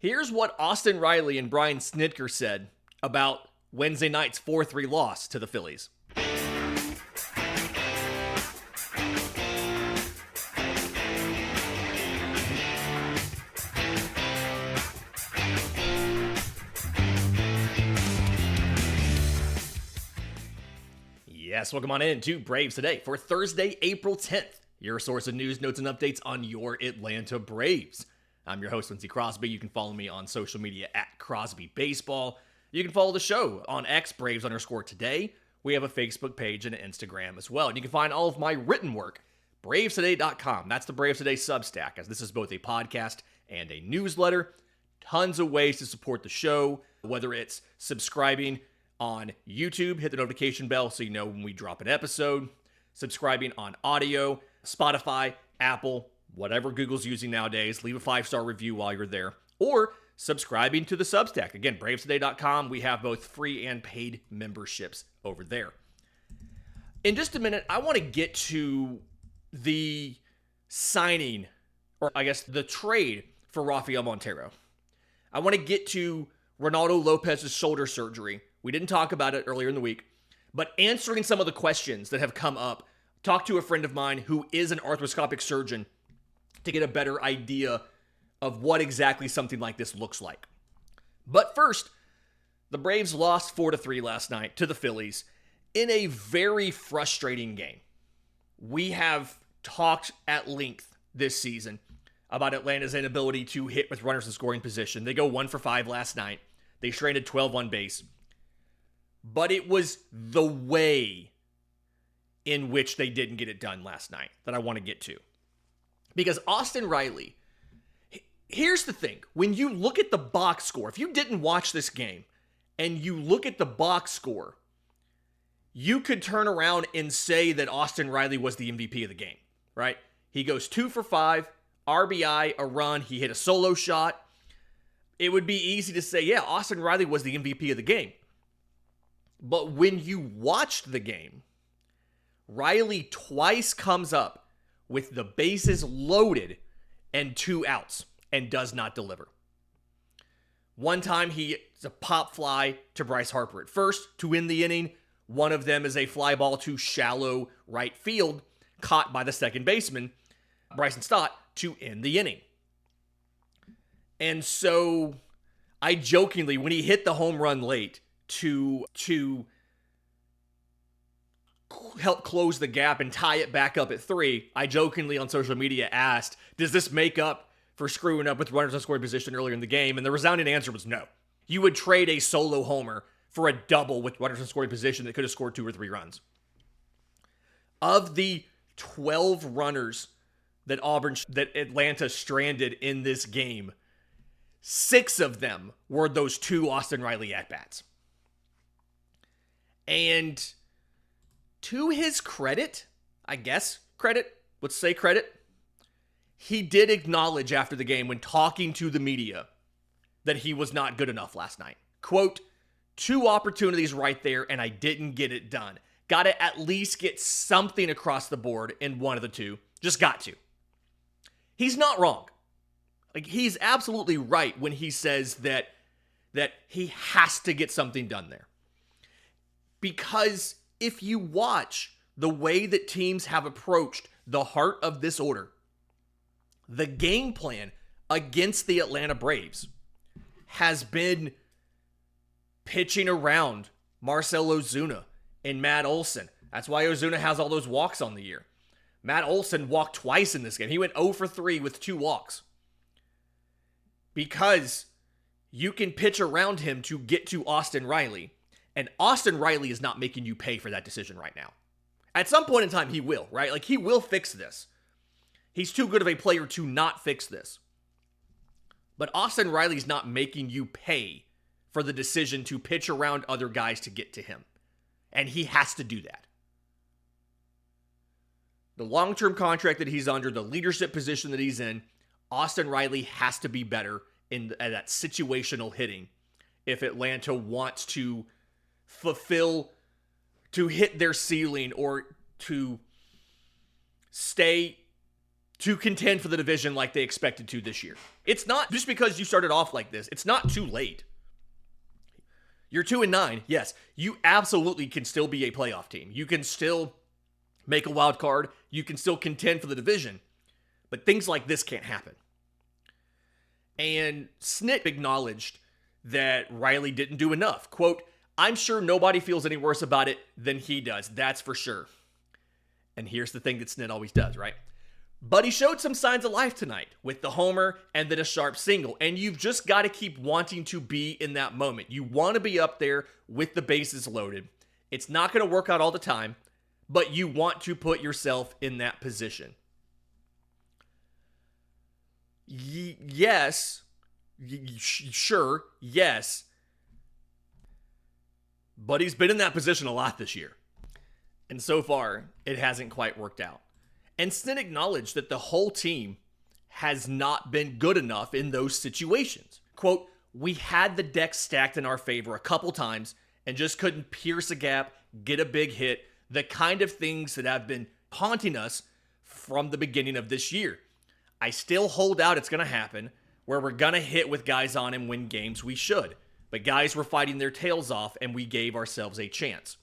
Here's what Austin Riley and Brian Snitker said about Wednesday night's 4-3 loss to the Phillies. Yes, welcome on in to Braves Today for Thursday, April 10th. Your source of news, notes, and updates on your Atlanta Braves. I'm your host, Lindsay Crosby. You can follow me on social media at Crosby Baseball. You can follow the show on X, Braves_today. We have a Facebook page and an Instagram as well. And you can find all of my written work, bravestoday.com. That's the Braves Today Substack, as this is both a podcast and a newsletter. Tons of ways to support the show, whether it's subscribing on YouTube, hit the notification bell so you know when we drop an episode, subscribing on audio, Spotify, Apple, whatever Google's using nowadays. Leave a 5-star review while you're there, or subscribing to the Substack. Again, bravestoday.com. We have both free and paid memberships over there. In just a minute, I want to get to the signing, or I guess the trade for Rafael Montero. I want to get to Reynaldo López's shoulder surgery. We didn't talk about it earlier in the week, but answering some of the questions that have come up. Talked to a friend of mine who is an arthroscopic surgeon to get a better idea of what exactly something like this looks like. But first, the Braves lost 4-3 last night to the Phillies in a very frustrating game. We have talked at length this season about Atlanta's inability to hit with runners in scoring position. They go 1 for 5 last night. They stranded 12 on base. But it was the way in which they didn't get it done last night that I want to get to. Because Austin Riley, here's the thing. When you look at the box score, if you didn't watch this game and you look at the box score, you could turn around and say that Austin Riley was the MVP of the game, right? He goes 2 for 5, RBI, a run. He hit a solo shot. It would be easy to say, yeah, Austin Riley was the MVP of the game. But when you watched the game, Riley twice comes up with the bases loaded and 2 outs and does not deliver. One time it's a pop fly to Bryce Harper at first to end the inning. One of them is a fly ball to shallow right field caught by the second baseman, Bryson Stott, to end the inning. And so I jokingly, when he hit the home run late to help close the gap and tie it back up at 3, I jokingly on social media asked, does this make up for screwing up with runners in scoring position earlier in the game? And the resounding answer was no. You would trade a solo homer for a double with runners in scoring position that could have scored 2 or 3 runs. Of the 12 runners that Atlanta stranded in this game, 6 of them were those 2 Austin Riley at-bats. And to his credit, let's say credit, he did acknowledge after the game when talking to the media that he was not good enough last night. Quote, 2 opportunities right there and I didn't get it done. Got to at least get something across the board in one of the 2. Just got to. He's not wrong. Like, he's absolutely right when he says that he has to get something done there. Because if you watch the way that teams have approached the heart of this order, the game plan against the Atlanta Braves has been pitching around Marcell Ozuna and Matt Olson. That's why Ozuna has all those walks on the year. Matt Olson walked twice in this game. He went 0 for 3 with 2 walks. Because you can pitch around him to get to Austin Riley. And Austin Riley is not making you pay for that decision right now. At some point in time, he will, right? Like, he will fix this. He's too good of a player to not fix this. But Austin Riley's not making you pay for the decision to pitch around other guys to get to him. And he has to do that. The long-term contract that he's under, the leadership position that he's in, Austin Riley has to be better at that situational hitting if Atlanta wants to hit their ceiling or to to contend for the division like they expected to this year. It's not just because you started off like this. It's not too late. You're 2-9. Yes, you absolutely can still be a playoff team. You can still make a wild card. You can still contend for the division. But things like this can't happen. And Snit acknowledged that Riley didn't do enough. Quote, "I'm sure nobody feels any worse about it than he does. That's for sure." And here's the thing that Snit always does, right? But he showed some signs of life tonight with the homer and then a sharp single. And you've just got to keep wanting to be in that moment. You want to be up there with the bases loaded. It's not going to work out all the time, but you want to put yourself in that position. Yes. Sure. Yes. But he's been in that position a lot this year. And so far, it hasn't quite worked out. And Snit acknowledged that the whole team has not been good enough in those situations. Quote, "We had the deck stacked in our favor a couple times and just couldn't pierce a gap, get a big hit, the kind of things that have been haunting us from the beginning of this year. I still hold out it's going to happen, where we're going to hit with guys on and win games we should. But guys were fighting their tails off and we gave ourselves a chance."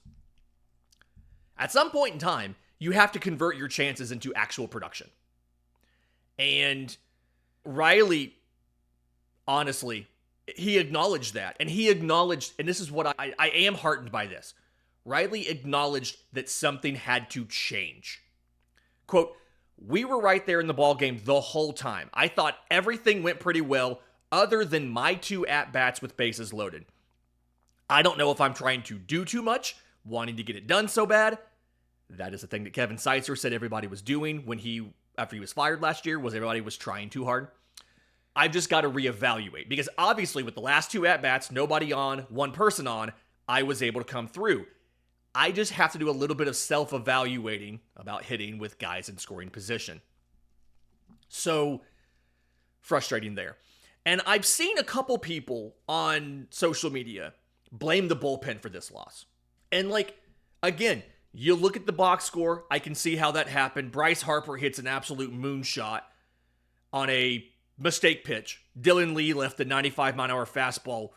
At some point in time, you have to convert your chances into actual production. And Riley, honestly, he acknowledged that. And he acknowledged, and this is what I am heartened by this. Riley acknowledged that something had to change. Quote, "We were right there in the ballgame the whole time. I thought everything went pretty well other than my 2 at-bats with bases loaded. I don't know if I'm trying to do too much, wanting to get it done so bad. That is the thing that Kevin Seitzer said everybody was doing after he was fired last year, was everybody was trying too hard. I've just got to reevaluate, because obviously with the last 2 at-bats, nobody on, 1 person on, I was able to come through. I just have to do a little bit of self-evaluating about hitting with guys in scoring position." So frustrating there. And I've seen a couple people on social media blame the bullpen for this loss. And again, you look at the box score, I can see how that happened. Bryce Harper hits an absolute moonshot on a mistake pitch. Dylan Lee left the 95-mile-an-hour fastball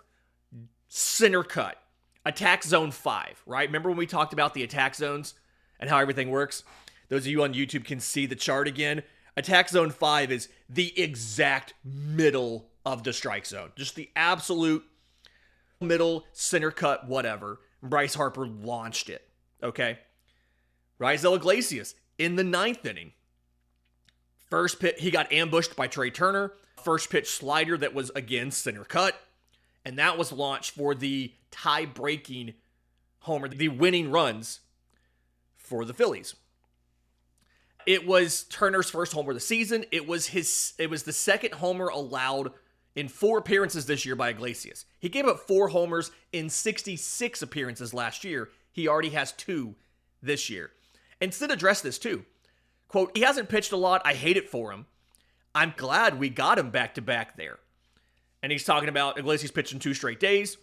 center cut. Attack zone 5, right? Remember when we talked about the attack zones and how everything works? Those of you on YouTube can see the chart again. Attack zone 5 is the exact middle of the strike zone. Just the absolute middle, center cut, whatever. Bryce Harper launched it. Okay. Raisel Iglesias in the 9th inning. First pitch, he got ambushed by Trey Turner. First pitch slider that was, again, center cut. And that was launched for the tie-breaking homer, the winning runs for the Phillies. It was Turner's first homer of the season. It was the second homer allowed in 4 appearances this year by Iglesias. He gave up 4 homers in 66 appearances last year. He already has 2 this year. And Sid addressed this too. Quote, "He hasn't pitched a lot. I hate it for him. I'm glad we got him back-to-back there." And he's talking about Iglesias pitching 2 straight days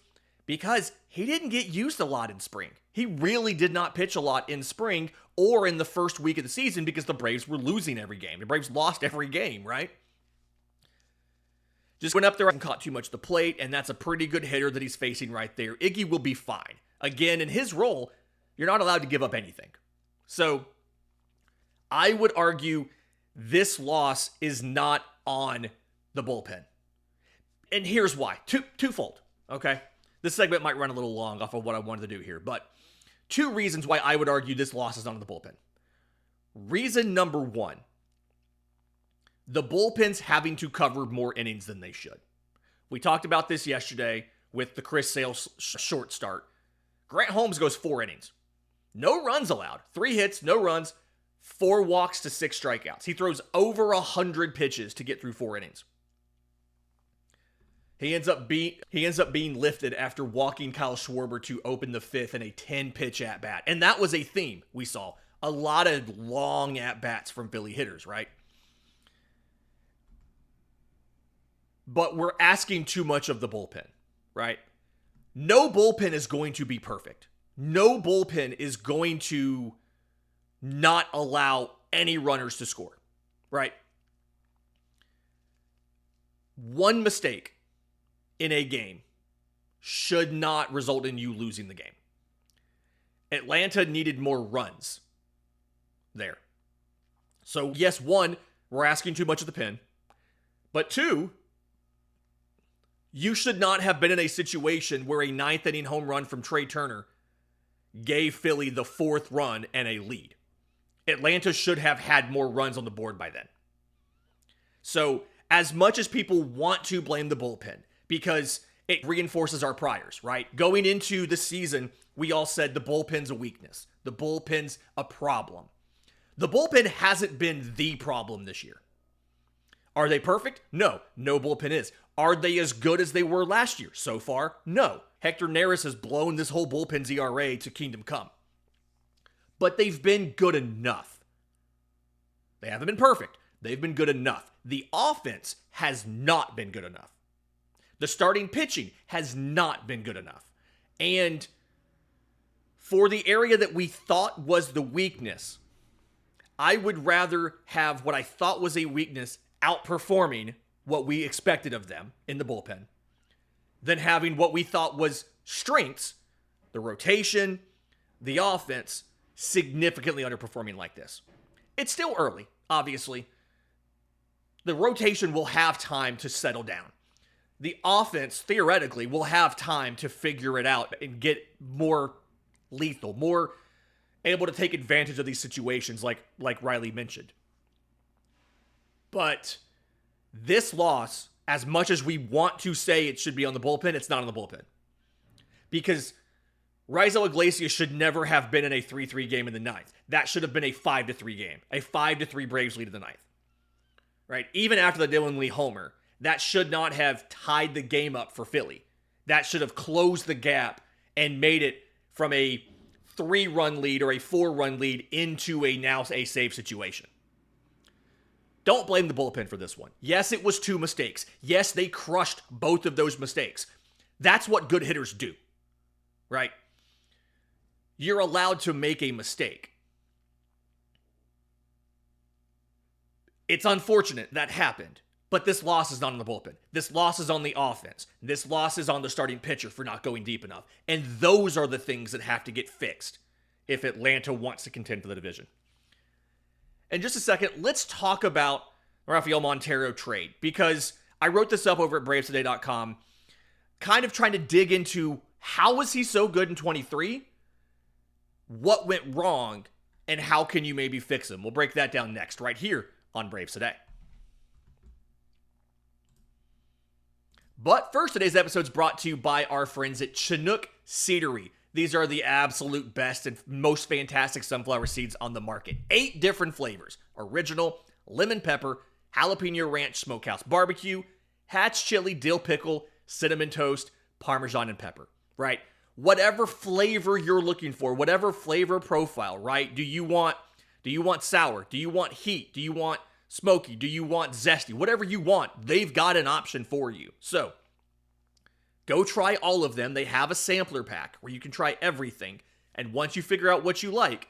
because he didn't get used a lot in spring. He really did not pitch a lot in spring or in the first week of the season because the Braves were losing every game. The Braves lost every game, right? Just went up there and caught too much of the plate, and that's a pretty good hitter that he's facing right there. Iggy will be fine. Again, in his role, you're not allowed to give up anything. So I would argue this loss is not on the bullpen. And here's why. Twofold, okay? This segment might run a little long off of what I wanted to do here, but 2 reasons why I would argue this loss is not on the bullpen. Reason number 1, the bullpen's having to cover more innings than they should. We talked about this yesterday with the Chris Sale short start. Grant Holmes goes 4 innings. No runs allowed. 3 hits, no runs, 4 walks to 6 strikeouts. He throws over 100 pitches to get through 4 innings. He ends up being lifted after walking Kyle Schwarber to open the 5th in a 10-pitch at-bat. And that was a theme we saw. A lot of long at-bats from Philly hitters, right? But we're asking too much of the bullpen, right? No bullpen is going to be perfect. No bullpen is going to not allow any runners to score, right? One mistake in a game should not result in you losing the game. Atlanta needed more runs there. So yes, one, we're asking too much of the pen. But two, you should not have been in a situation where a ninth inning home run from Trey Turner gave Philly the fourth run and a lead. Atlanta should have had more runs on the board by then. So as much as people want to blame the bullpen, because it reinforces our priors, right? Going into the season, we all said the bullpen's a weakness. The bullpen's a problem. The bullpen hasn't been the problem this year. Are they perfect? No. No bullpen is. Are they as good as they were last year? So far, no. Hector Neris has blown this whole bullpen's ERA to kingdom come. But they've been good enough. They haven't been perfect. They've been good enough. The offense has not been good enough. The starting pitching has not been good enough. And for the area that we thought was the weakness, I would rather have what I thought was a weakness outperforming what we expected of them in the bullpen than having what we thought was strengths, the rotation, the offense, significantly underperforming like this. It's still early, obviously. The rotation will have time to settle down. The offense, theoretically, will have time to figure it out and get more lethal, more able to take advantage of these situations like Riley mentioned. But this loss, as much as we want to say it should be on the bullpen, it's not on the bullpen. Because Raisel Iglesias should never have been in a 3-3 game in the ninth. That should have been a 5-3 game. A 5-3 Braves lead in the ninth. Right? Even after the Dylan Lee homer, that should not have tied the game up for Philly. That should have closed the gap and made it from a 3-run lead or a 4-run lead into a now a save situation. Don't blame the bullpen for this one. Yes, it was 2 mistakes. Yes, they crushed both of those mistakes. That's what good hitters do, right? You're allowed to make a mistake. It's unfortunate that happened, but this loss is not on the bullpen. This loss is on the offense. This loss is on the starting pitcher for not going deep enough. And those are the things that have to get fixed if Atlanta wants to contend for the division. In just a second, let's talk about Rafael Montero trade, because I wrote this up over at BravesToday.com, kind of trying to dig into how was he so good in 23, what went wrong, and how can you maybe fix him. We'll break that down next, right here on Braves Today. But first, today's episode is brought to you by our friends at Chinook Seedery. These are the absolute best and most fantastic sunflower seeds on the market. 8 different flavors: original, lemon pepper, jalapeno ranch smokehouse barbecue, hatch chili, dill pickle, cinnamon toast, parmesan, and pepper, right? Whatever flavor you're looking for, whatever flavor profile, right? Do you want sour? Do you want heat? Do you want smoky? Do you want zesty? Whatever you want, they've got an option for you. So go try all of them. They have a sampler pack where you can try everything. And once you figure out what you like,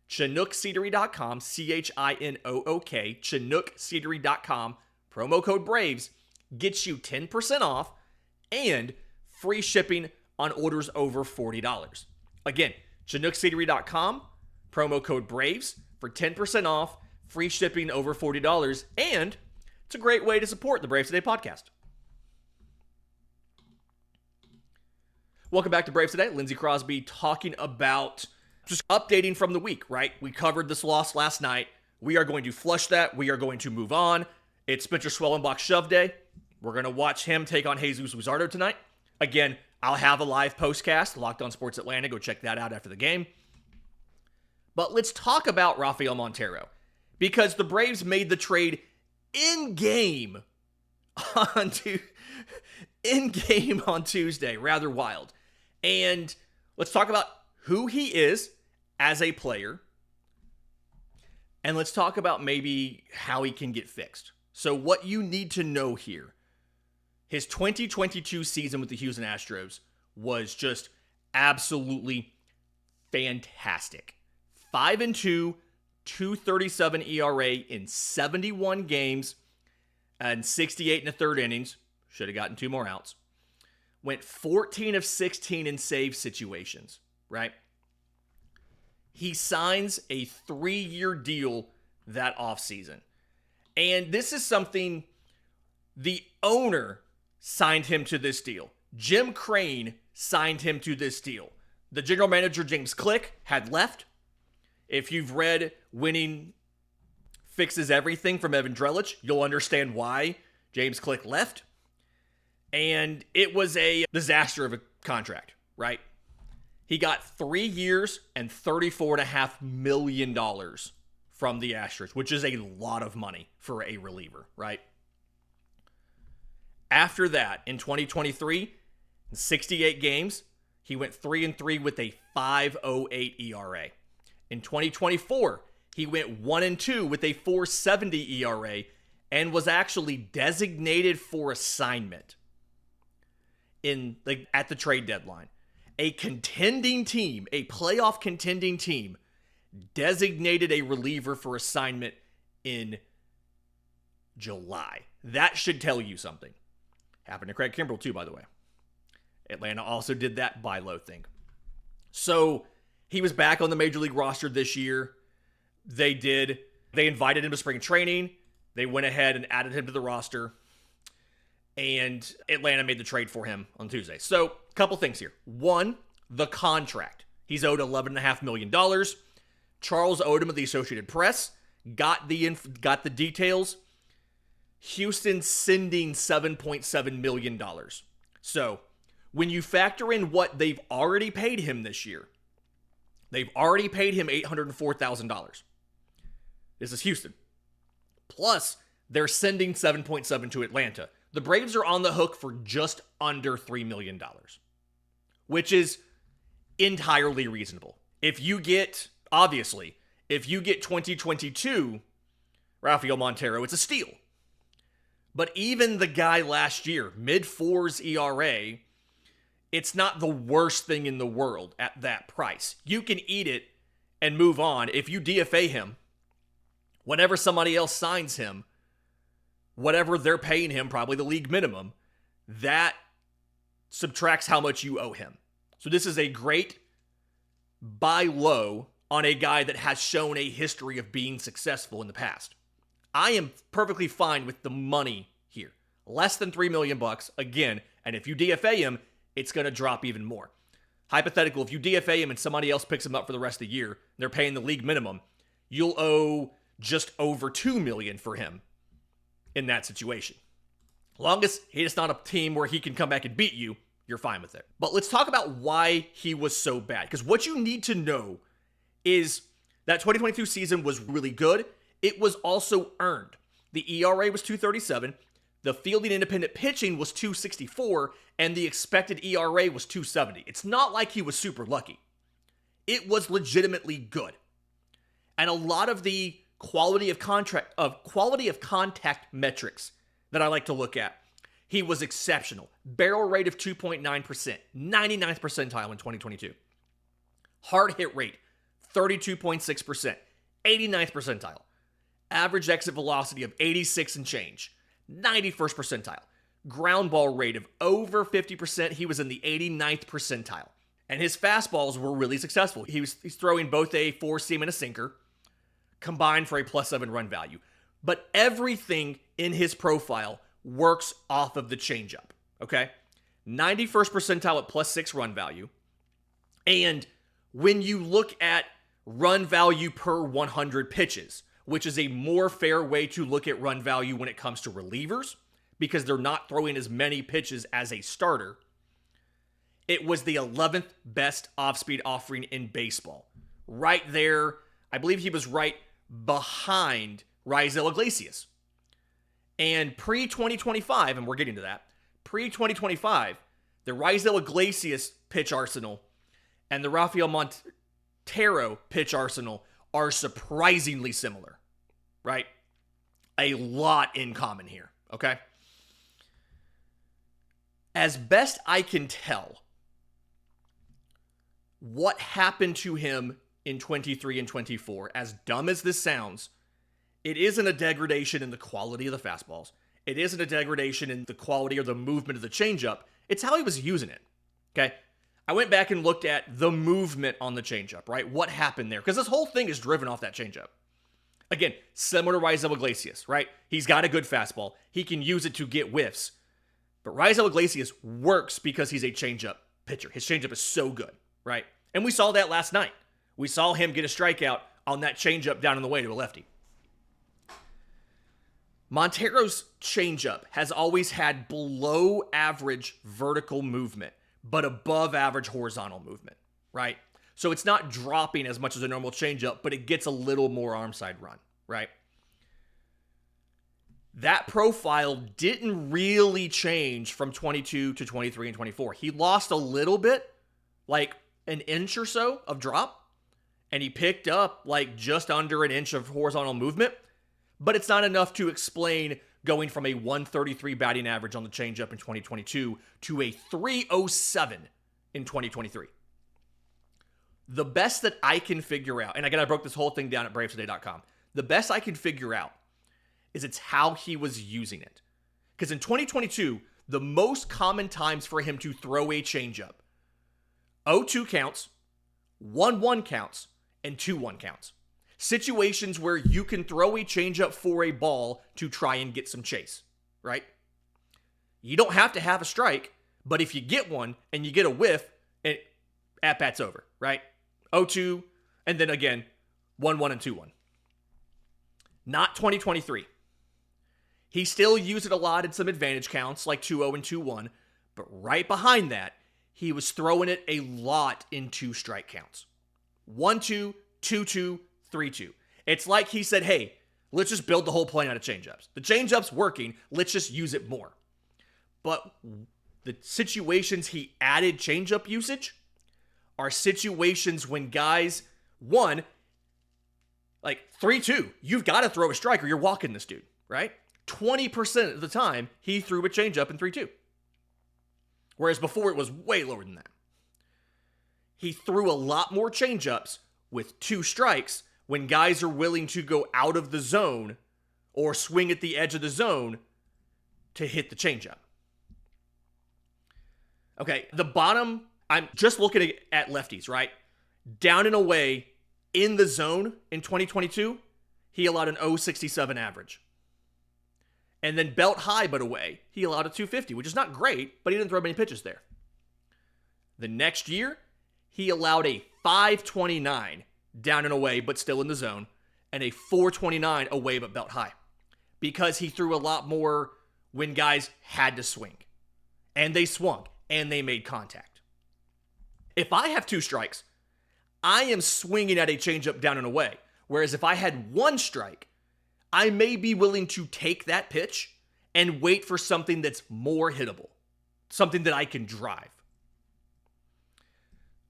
ChinookSeedery.com, CHINOOK, ChinookSeedery.com, promo code BRAVES, gets you 10% off and free shipping on orders over $40. Again, ChinookSeedery.com, promo code BRAVES for 10% off, free shipping over $40, and it's a great way to support the Braves Today podcast. Welcome back to Braves Today. Lindsay Crosby talking about just updating from the week, right? We covered this loss last night. We are going to flush that. We are going to move on. It's Spencer Schwellenbach shove day. We're going to watch him take on Jesus Luzardo tonight. Again, I'll have a live postcast, Locked On Sports Atlanta. Go check that out after the game. But let's talk about Rafael Montero, because the Braves made the trade in-game on Tuesday. Rather wild. And let's talk about who he is as a player. And let's talk about maybe how he can get fixed. So what you need to know here, his 2022 season with the Houston Astros was just absolutely fantastic. 5-2, 2.37 ERA in 71 games, and 68 in the third innings. Should have gotten 2 more outs. Went 14 of 16 in save situations, right? He signs a 3-year deal that offseason. And this is something the owner signed him to this deal. Jim Crane signed him to this deal. The general manager, James Click, had left. If you've read Winning Fixes Everything from Evan Drellich, you'll understand why James Click left. And it was a disaster of a contract, right? He got 3 years and $34.5 million from the Astros, which is a lot of money for a reliever, right? After that, in 2023, in 68 games, he went 3-3 with a 5.08 ERA. In 2024, he went 1-2 with a 4.70 ERA and was actually designated for assignment at the trade deadline. A contending team, a playoff contending team, designated a reliever for assignment in July. That should tell you something. Happened to Craig Kimbrell too, by the way. Atlanta also did that buy low thing. So he was back on the major league roster this year. They invited him to spring training. They went ahead and added him to the roster. And Atlanta made the trade for him on Tuesday. So, a couple things here. One, the contract. He's owed $11.5 million. Charles Odom of the Associated Press got the details. Houston sending $7.7 million. So, when you factor in what they've already paid him this year, they've already paid him $804,000. This is Houston. Plus, they're sending $7.7 to Atlanta. The Braves are on the hook for just under $3 million, which is entirely reasonable. If you get 2022 Rafael Montero, it's a steal. But even the guy last year, mid-4s ERA, it's not the worst thing in the world at that price. You can eat it and move on. If you DFA him, whenever somebody else signs him, whatever they're paying him, probably the league minimum, that subtracts how much you owe him. So this is a great buy low on a guy that has shown a history of being successful in the past. I am perfectly fine with the money here. Less than $3 million again, and if you DFA him, it's going to drop even more. Hypothetical, if you DFA him and somebody else picks him up for the rest of the year, and they're paying the league minimum, you'll owe just over $2 million for him in that situation. Long as it's not a team where he can come back and beat you, you're fine with it. But let's talk about why he was so bad. Because what you need to know is that 2022 season was really good. It was also earned. The ERA was 2.37, the fielding independent pitching was 2.64, and the expected ERA was 2.70. It's not like he was super lucky. It was legitimately good. And a lot of the quality of contact metrics that I like to look at, he was exceptional. Barrel rate of 2.9%, 99th percentile in 2022. Hard hit rate, 32.6%, 89th percentile. Average exit velocity of 86 and change, 91st percentile. Ground ball rate of over 50%, he was in the 89th percentile. And his fastballs were really successful. He's throwing both a 4-seam and a sinker, combined for a +7 run value. But everything in his profile works off of the changeup, okay? 91st percentile at +6 run value. And when you look at run value per 100 pitches, which is a more fair way to look at run value when it comes to relievers, because they're not throwing as many pitches as a starter, it was the 11th best off-speed offering in baseball. Right there, I believe he was right behind Raisel Iglesias. And pre-2025, and we're getting to that, pre-2025, the Raisel Iglesias pitch arsenal and the Rafael Montero pitch arsenal are surprisingly similar, right? A lot in common here, okay? As best I can tell, what happened to him in 23 and 24, as dumb as this sounds, it isn't a degradation in the quality of the fastballs. It isn't a degradation in the quality or the movement of the changeup. It's how he was using it. Okay? I went back and looked at the movement on the changeup, right? What happened there? Because this whole thing is driven off that changeup. Again, similar to Raisel Iglesias, right? He's got a good fastball. He can use it to get whiffs. But Raisel Iglesias works because he's a changeup pitcher. His changeup is so good, right? And we saw that last night. We saw him get a strikeout on that changeup down in the way to a lefty. Montero's changeup has always had below average vertical movement, but above average horizontal movement, right? So it's not dropping as much as a normal changeup, but it gets a little more arm side run, right? That profile didn't really change from 22 to 23 and 24. He lost a little bit, like an inch or so of drop, and he picked up like just under an inch of horizontal movement, but it's not enough to explain going from a 133 batting average on the changeup in 2022 to a 307 in 2023. The best that I can figure out, and again, I broke this whole thing down at bravestoday.com. The best I can figure out is it's how he was using it. Because in 2022, the most common times for him to throw a changeup, 0-2 counts, 1-1 counts, and 2-1 counts. Situations where you can throw a changeup for a ball to try and get some chase, right? You don't have to have a strike, but if you get one and you get a whiff, at-bat's over, right? 0-2, and then again, 1-1 and 2-1. Not 2023. He still used it a lot in some advantage counts, like 2-0 and 2-1, but right behind that, he was throwing it a lot in 2-strike counts. 1-2, 2-2, 3-2. It's like he said, hey, let's just build the whole plane out of changeups. The changeup's working, let's just use it more. But the situations he added changeup usage are situations when guys, one, like 3-2, you've got to throw a strike or you're walking this dude, right? 20% of the time, he threw a changeup in 3-2. Whereas before, it was way lower than that. He threw a lot more changeups with 2 strikes when guys are willing to go out of the zone or swing at the edge of the zone to hit the changeup. Okay, the bottom, I'm just looking at lefties, right? Down and away in the zone in 2022, he allowed an 0.67 average. And then belt high but away, he allowed a 250, which is not great, but he didn't throw many pitches there. The next year, he allowed a 529 down and away, but still in the zone, and a 429 away but belt high. Because he threw a lot more when guys had to swing. And they swung, and they made contact. If I have 2 strikes, I am swinging at a changeup down and away. Whereas if I had 1 strike, I may be willing to take that pitch and wait for something that's more hittable. Something that I can drive.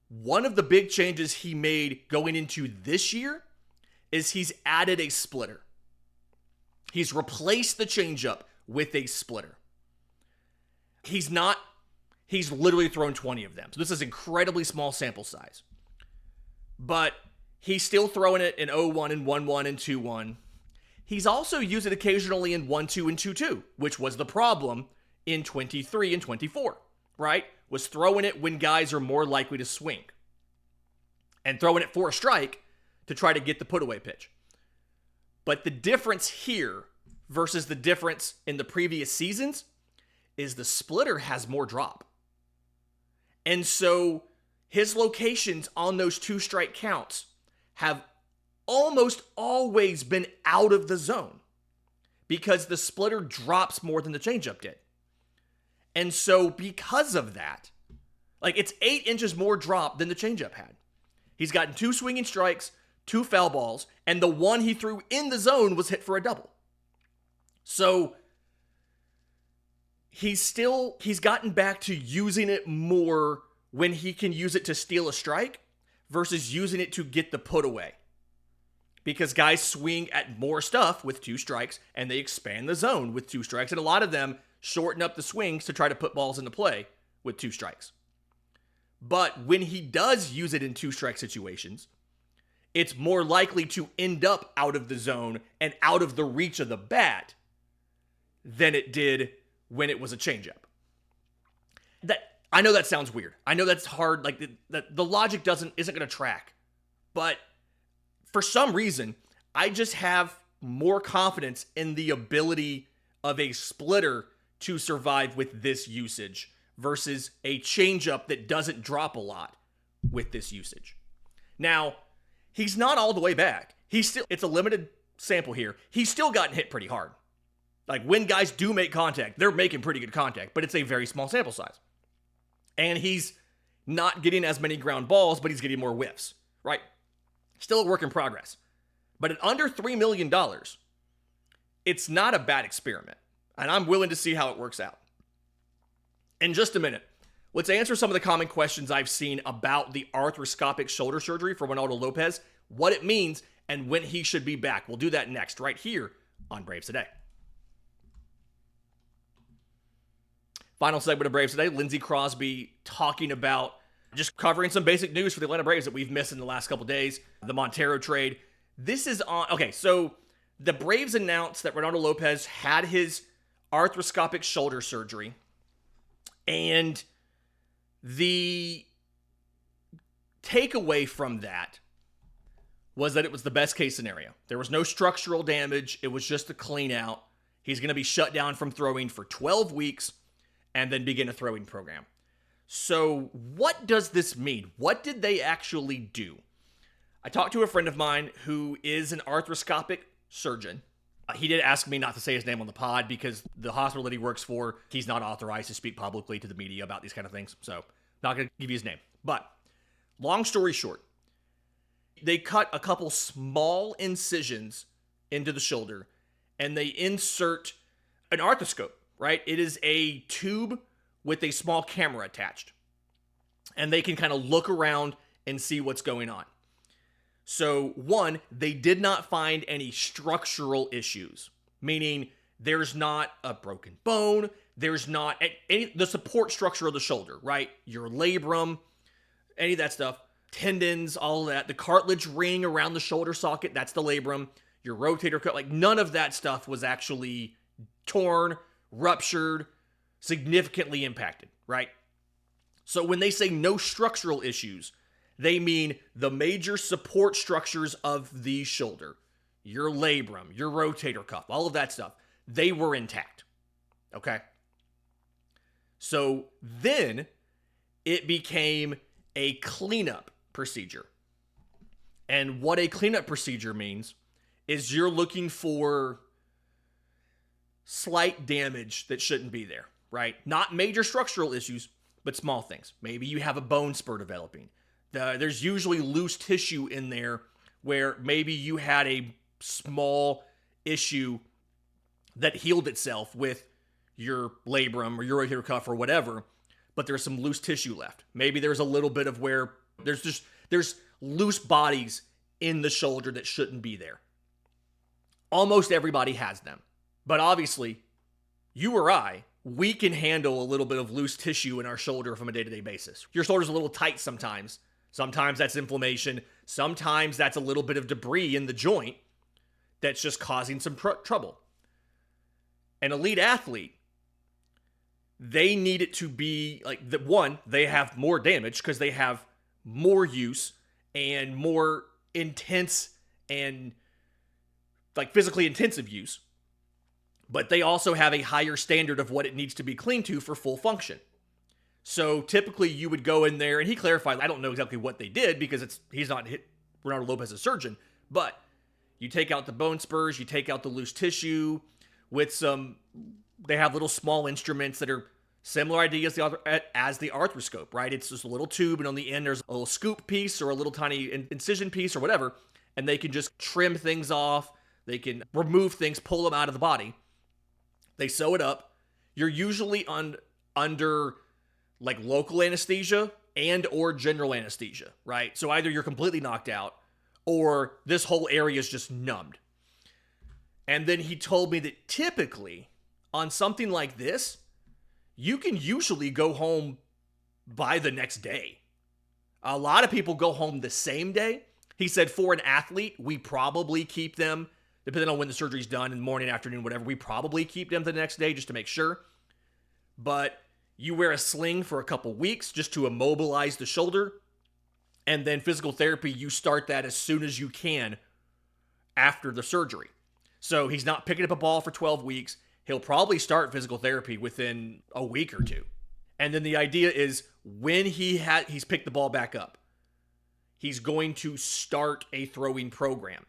One of the big changes he made going into this year is he's added a splitter. He's replaced the changeup with a splitter. He's literally thrown 20 of them. So this is incredibly small sample size. But he's still throwing it in 0-1 and 1-1 and 2-1. He's also used it occasionally in 1-2 and 2-2, which was the problem in 23 and 24, right? Was throwing it when guys are more likely to swing. And throwing it for a strike to try to get the put-away pitch. But the difference here versus the difference in the previous seasons is the splitter has more drop. And so his locations on those 2-strike counts have almost always been out of the zone because the splitter drops more than the changeup did. And so because of that, like it's 8 inches more drop than the changeup had. He's gotten 2 swinging strikes, 2 foul balls, and the one he threw in the zone was hit for a double. So he's gotten back to using it more when he can use it to steal a strike versus using it to get the put away. Because guys swing at more stuff with 2 strikes and they expand the zone with 2 strikes. And a lot of them shorten up the swings to try to put balls into play with 2 strikes. But when he does use it in 2-strike situations, it's more likely to end up out of the zone and out of the reach of the bat than it did when it was a changeup. I know that sounds weird. I know that's hard. Like the logic isn't going to track. But for some reason, I just have more confidence in the ability of a splitter to survive with this usage versus a changeup that doesn't drop a lot with this usage. Now, he's not all the way back. It's a limited sample here. He's still gotten hit pretty hard. Like when guys do make contact, they're making pretty good contact, but it's a very small sample size. And he's not getting as many ground balls, but he's getting more whiffs, right? Still a work in progress. But at under $3 million, it's not a bad experiment. And I'm willing to see how it works out. In just a minute, let's answer some of the common questions I've seen about the arthroscopic shoulder surgery for Reynaldo López, what it means, and when he should be back. We'll do that next, right here on Braves Today. Final segment of Braves Today, Lindsay Crosby talking about just covering some basic news for the Atlanta Braves that we've missed in the last couple days. The Montero trade. This is on... Okay, so the Braves announced that Reynaldo López had his arthroscopic shoulder surgery. And the takeaway from that was that it was the best case scenario. There was no structural damage. It was just a clean out. He's going to be shut down from throwing for 12 weeks and then begin a throwing program. So what does this mean? What did they actually do? I talked to a friend of mine who is an arthroscopic surgeon. He did ask me not to say his name on the pod because the hospital that he works for, he's not authorized to speak publicly to the media about these kind of things. So not going to give you his name. But long story short, they cut a couple small incisions into the shoulder and they insert an arthroscope, right? It is a tube with a small camera attached. And they can kind of look around and see what's going on. So, one, they did not find any structural issues, meaning there's not a broken bone, there's not the support structure of the shoulder, right? Your labrum, any of that stuff, tendons, all of that, the cartilage ring around the shoulder socket, that's the labrum, your rotator cuff, like none of that stuff was actually torn, ruptured, significantly impacted, right? So when they say no structural issues, they mean the major support structures of the shoulder, your labrum, your rotator cuff, all of that stuff, they were intact, okay? So then it became a cleanup procedure. And what a cleanup procedure means is you're looking for slight damage that shouldn't be there, right? Not major structural issues, but small things. Maybe you have a bone spur developing. There's usually loose tissue in there where maybe you had a small issue that healed itself with your labrum or your rotator cuff or whatever, but there's some loose tissue left. Maybe there's a little bit of where there's loose bodies in the shoulder that shouldn't be there. Almost everybody has them. But obviously, you or I, we can handle a little bit of loose tissue in our shoulder from a day-to-day basis. Your shoulder's a little tight sometimes. Sometimes that's inflammation. Sometimes that's a little bit of debris in the joint that's just causing some trouble. An elite athlete, they need it to be like, they have more damage because they have more use and more intense and like physically intensive use. But they also have a higher standard of what it needs to be clean to for full function. So typically you would go in there, and he clarified, I don't know exactly what they did because he's not Reynaldo López, a surgeon, but you take out the bone spurs, you take out the loose tissue with they have little small instruments that are similar ideas as the arthroscope, right? It's just a little tube, and on the end there's a little scoop piece or a little tiny incision piece or whatever, and they can just trim things off, they can remove things, pull them out of the body. They sew it up. You're usually under like local anesthesia and or general anesthesia, right? So either you're completely knocked out or this whole area is just numbed. And then he told me that typically on something like this, you can usually go home by the next day. A lot of people go home the same day. He said for an athlete, we probably keep them depending on when the surgery's done, in the morning, afternoon, whatever, we probably keep them the next day just to make sure. But you wear a sling for a couple weeks just to immobilize the shoulder. And then physical therapy, you start that as soon as you can after the surgery. So he's not picking up a ball for 12 weeks. He'll probably start physical therapy within a week or two. And then the idea is when he's picked the ball back up, he's going to start a throwing program.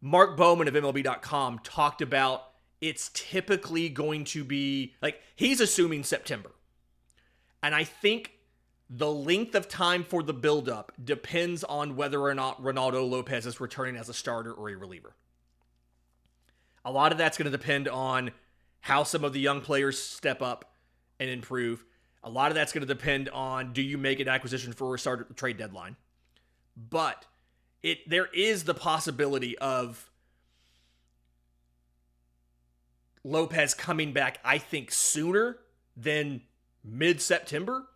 Mark Bowman of MLB.com talked about it's typically going to be, like, he's assuming September. And I think the length of time for the buildup depends on whether or not Reynaldo López is returning as a starter or a reliever. A lot of that's going to depend on how some of the young players step up and improve. A lot of that's going to depend on, do you make an acquisition for a start at the trade deadline? But there is the possibility of López coming back, I think, sooner than mid-September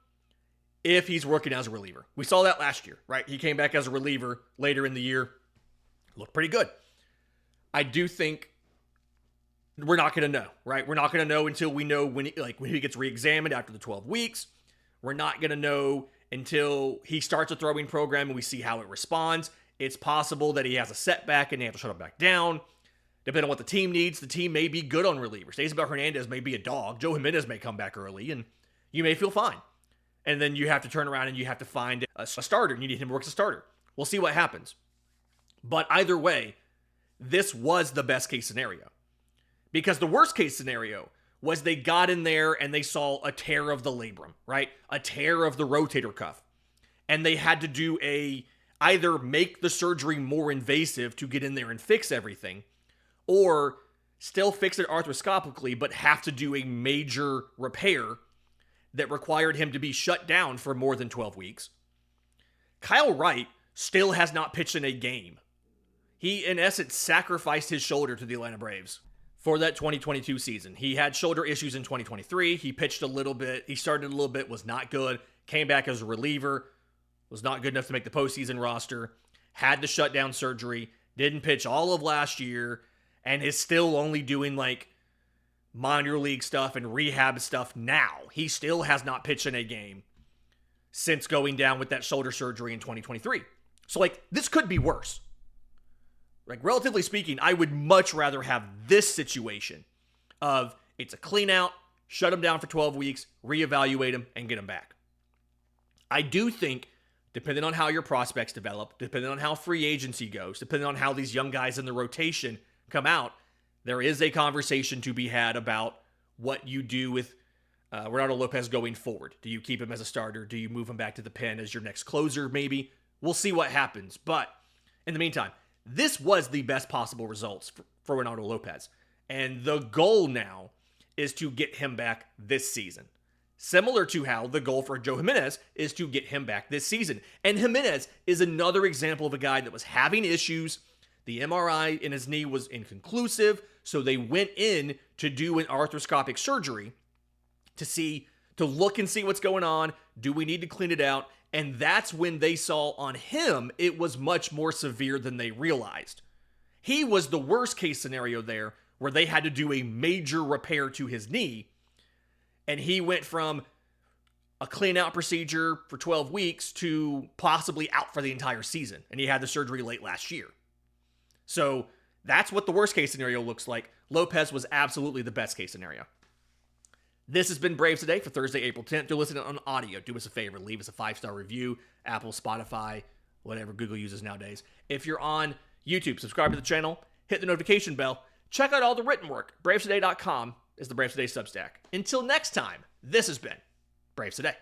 if he's working as a reliever. We saw that last year, right? He came back as a reliever later in the year. Looked pretty good. I do think we're not going to know, right? We're not going to know until we know when he gets re-examined after the 12 weeks. We're not going to know until he starts a throwing program and we see how it responds. It's possible that he has a setback and they have to shut him back down. Depending on what the team needs, the team may be good on relievers. Isabel Hernandez may be a dog. Joe Jimenez may come back early, and you may feel fine. And then you have to turn around and you have to find a starter, and you need him to work as a starter. We'll see what happens. But either way, this was the best case scenario. Because the worst case scenario was they got in there and they saw a tear of the labrum, right? A tear of the rotator cuff. And they had to do either make the surgery more invasive to get in there and fix everything, or still fix it arthroscopically, but have to do a major repair that required him to be shut down for more than 12 weeks. Kyle Wright still has not pitched in a game. He, in essence, sacrificed his shoulder to the Atlanta Braves for that 2022 season. He had shoulder issues in 2023. He pitched a little bit. He started a little bit, was not good. Came back as a reliever, was not good enough to make the postseason roster. Had to shut down surgery. Didn't pitch all of last year. And is still only doing like minor league stuff and rehab stuff now. He still has not pitched in a game since going down with that shoulder surgery in 2023. So like, this could be worse. Like, relatively speaking, I would much rather have this situation of it's a clean out, shut him down for 12 weeks, reevaluate him, and get him back. I do think, depending on how your prospects develop, depending on how free agency goes, depending on how these young guys in the rotation come out, there is a conversation to be had about what you do with Reynaldo López going forward. Do you keep him as a starter? Do you move him back to the pen as your next closer, maybe? We'll see what happens. But in the meantime, this was the best possible results for Reynaldo López. And the goal now is to get him back this season. Similar to how the goal for Joe Jimenez is to get him back this season. And Jimenez is another example of a guy that was having issues. The MRI in his knee was inconclusive, so they went in to do an arthroscopic surgery to look and see what's going on. Do we need to clean it out? And that's when they saw on him it was much more severe than they realized. He was the worst case scenario there, where they had to do a major repair to his knee, and he went from a clean out procedure for 12 weeks to possibly out for the entire season, and he had the surgery late last year. So that's what the worst case scenario looks like. López was absolutely the best case scenario. This has been Braves Today for Thursday, April 10th. You're listening on audio. Do us a favor. Leave us a 5-star review. Apple, Spotify, whatever Google uses nowadays. If you're on YouTube, subscribe to the channel. Hit the notification bell. Check out all the written work. BravesToday.com is the Braves Today Substack. Until next time, this has been Braves Today.